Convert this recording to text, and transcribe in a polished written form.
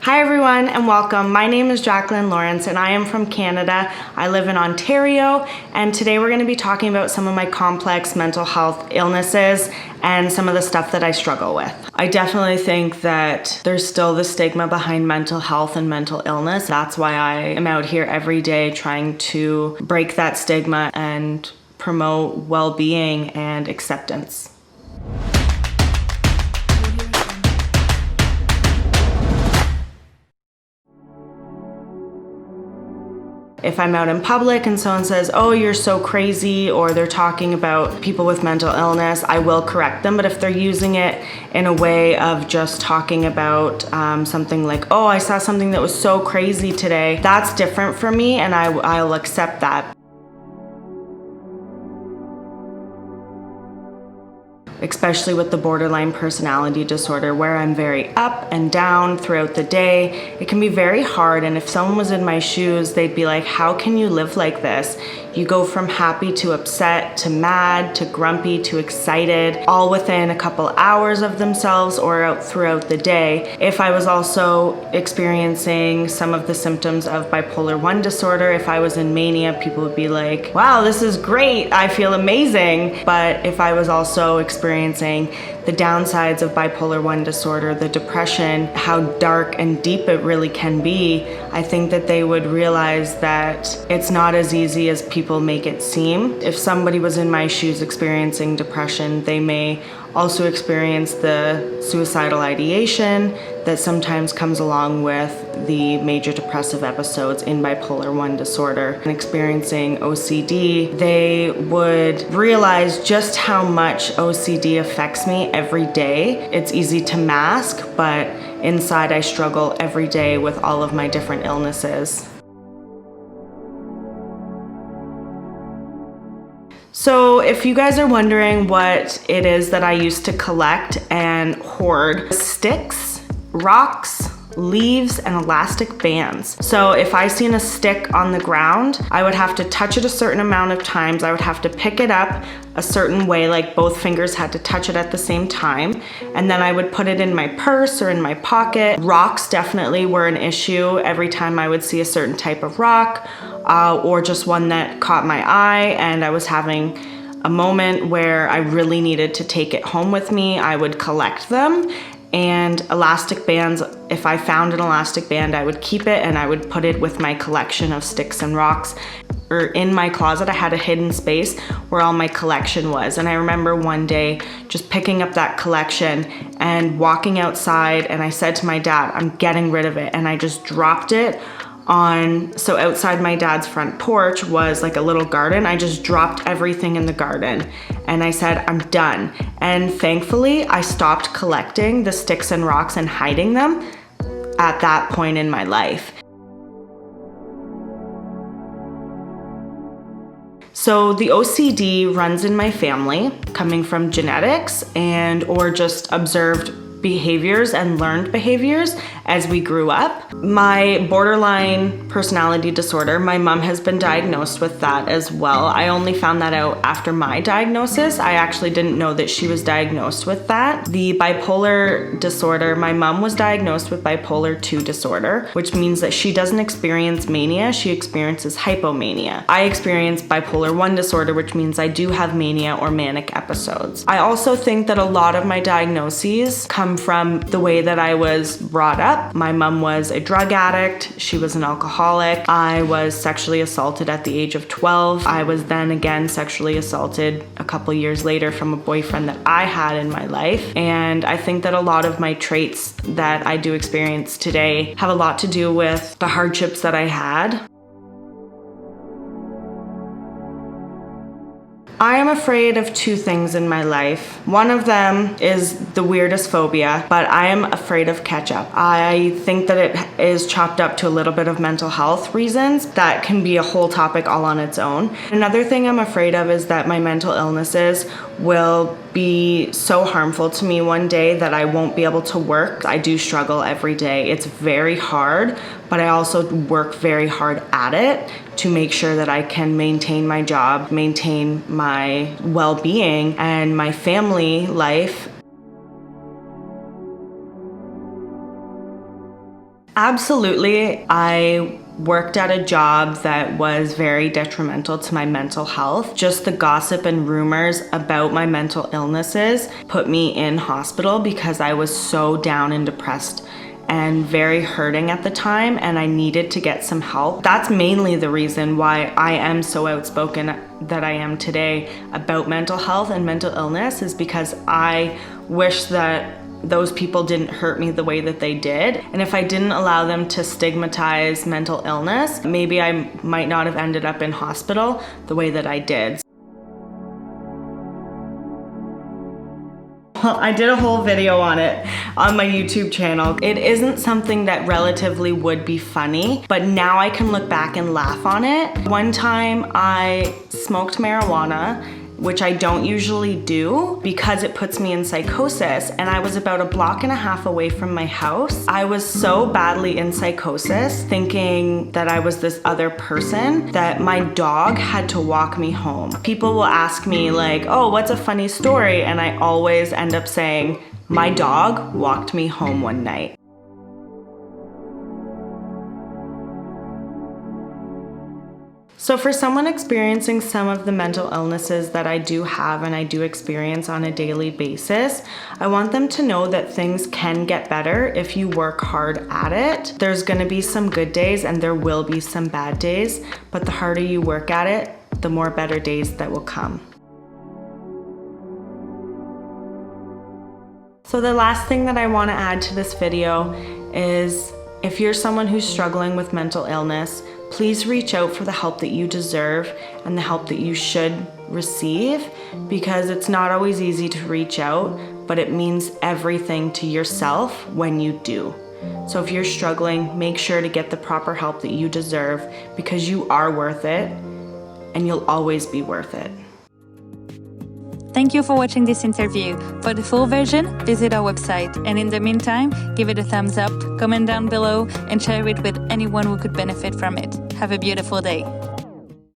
Hi everyone and welcome. My name is Jacqueline Lawrence and I am from Canada. I live in Ontario and today we're going to be talking about some of my complex mental health illnesses and some of the stuff that I struggle with. I definitely think that there's still the stigma behind mental health and mental illness. That's why I am out here every day trying to break that stigma and promote well-being and acceptance. If I'm out in public and someone says, oh, you're so crazy, or they're talking about people with mental illness, I will correct them. But if they're using it in a way of just talking about something like, oh, I saw something that was so crazy today, that's different for me and I'll accept that. Especially with the borderline personality disorder where I'm very up and down throughout the day. It can be very hard, and if someone was in my shoes, they'd be like, how can you live like this? You go from happy to upset to mad to grumpy to excited, all within a couple hours of themselves or out throughout the day. If I was also experiencing some of the symptoms of bipolar 1 disorder, if I was in mania, people would be like, wow, this is great, I feel amazing. But if I was also experiencing the downsides of bipolar 1 disorder, the depression, how dark and deep it really can be, I think that they would realize that it's not as easy as people make it seem. If somebody was in my shoes experiencing depression, they may also experience the suicidal ideation that sometimes comes along with the major depressive episodes in bipolar 1 disorder. And experiencing OCD, they would realize just how much OCD affects me every day. It's easy to mask, but inside I struggle every day with all of my different illnesses. So if you guys are wondering what it is that I used to collect and hoard, sticks, rocks, leaves, and elastic bands. So if I seen a stick on the ground, I would have to touch it a certain amount of times. I would have to pick it up a certain way, like both fingers had to touch it at the same time. And then I would put it in my purse or in my pocket. Rocks definitely were an issue every time I would see a certain type of rock or just one that caught my eye and I was having a moment where I really needed to take it home with me, I would collect them. And elastic bands, if I found an elastic band, I would keep it and I would put it with my collection of sticks and rocks. Or in my closet, I had a hidden space where all my collection was. And I remember one day just picking up that collection and walking outside, and I said to my dad, I'm getting rid of it. And I just dropped it so outside my dad's front porch was like a little garden. I just dropped everything in the garden and I said, I'm done. And thankfully I stopped collecting the sticks and rocks and hiding them at that point in my life. So the OCD runs in my family, coming from genetics or just observed behaviors and learned behaviors as we grew up. My borderline personality disorder, my mom has been diagnosed with that as well. I only found that out after my diagnosis. I actually didn't know that she was diagnosed with that. The bipolar disorder, my mom was diagnosed with bipolar 2 disorder, which means that she doesn't experience mania, she experiences hypomania. I experience bipolar 1 disorder, which means I do have mania or manic episodes. I also think that a lot of my diagnoses come from the way that I was brought up. My mom was a drug addict. She was an alcoholic. I was sexually assaulted at the age of 12. I was then again sexually assaulted a couple years later from a boyfriend that I had in my life. And I think that a lot of my traits that I do experience today have a lot to do with the hardships that I had. I am afraid of two things in my life. One of them is the weirdest phobia, but I am afraid of ketchup. I think that it is chopped up to a little bit of mental health reasons. That can be a whole topic all on its own. Another thing I'm afraid of is that my mental illnesses will be so harmful to me one day that I won't be able to work. I do struggle every day. It's very hard, but I also work very hard at it to make sure that I can maintain my job, maintain my well-being and my family life. Absolutely. I worked at a job that was very detrimental to my mental health. Just the gossip and rumors about my mental illnesses put me in hospital because I was so down and depressed and very hurting at the time, and I needed to get some help. That's mainly the reason why I am so outspoken that I am today about mental health and mental illness, is because I wish that those people didn't hurt me the way that they did. And if I didn't allow them to stigmatize mental illness, maybe I might not have ended up in hospital the way that I did. Well, I did a whole video on it on my YouTube channel. It isn't something that relatively would be funny, but now I can look back and laugh on it. One time I smoked marijuana, which I don't usually do because it puts me in psychosis, and I was about 1.5 blocks away from my house. I was so badly in psychosis, thinking that I was this other person, that my dog had to walk me home. People will ask me like, oh, what's a funny story? And I always end up saying, my dog walked me home one night. So for someone experiencing some of the mental illnesses that I do have and I do experience on a daily basis, I want them to know that things can get better if you work hard at it. There's gonna be some good days and there will be some bad days, but the harder you work at it, the more better days that will come. So the last thing that I want to add to this video is, if you're someone who's struggling with mental illness, please reach out for the help that you deserve and the help that you should receive, because it's not always easy to reach out, but it means everything to yourself when you do. So if you're struggling, make sure to get the proper help that you deserve, because you are worth it and you'll always be worth it. Thank you for watching this interview. For the full version, visit our website. And in the meantime, give it a thumbs up, comment down below, and share it with anyone who could benefit from it. Have a beautiful day.